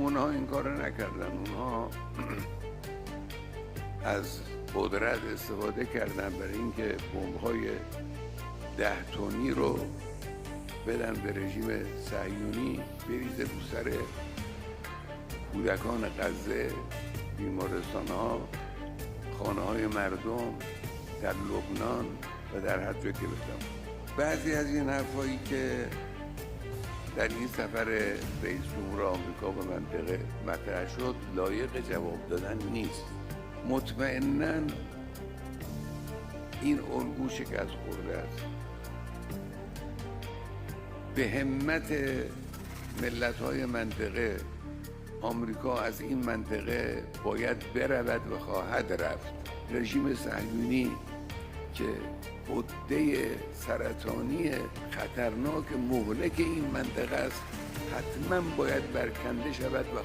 اونها این کار نکردن. اونها از قدرت استفاده کردن برای اینکه بمب‌های 10 تنی رو بدن به رژیم صهیونی بریزه رو سر کودکان غزه، بیمارستان‌ها، خانه‌های مردم در لبنان و در هر جا که بودم. بعضی از این حرفایی که در این سفر رئیس جمهور آمریکا به منطقه مطرح شد لایق جواب دادن نیست. مطمئناً این الگو شکست خورده است. به همت ملت‌های منطقه آمریکا از این منطقه باید برود و خواهد رفت. رژیم صهیونی که عده سرطانی خطرناک مهلک این منطقه است حتما باید برکنده شود و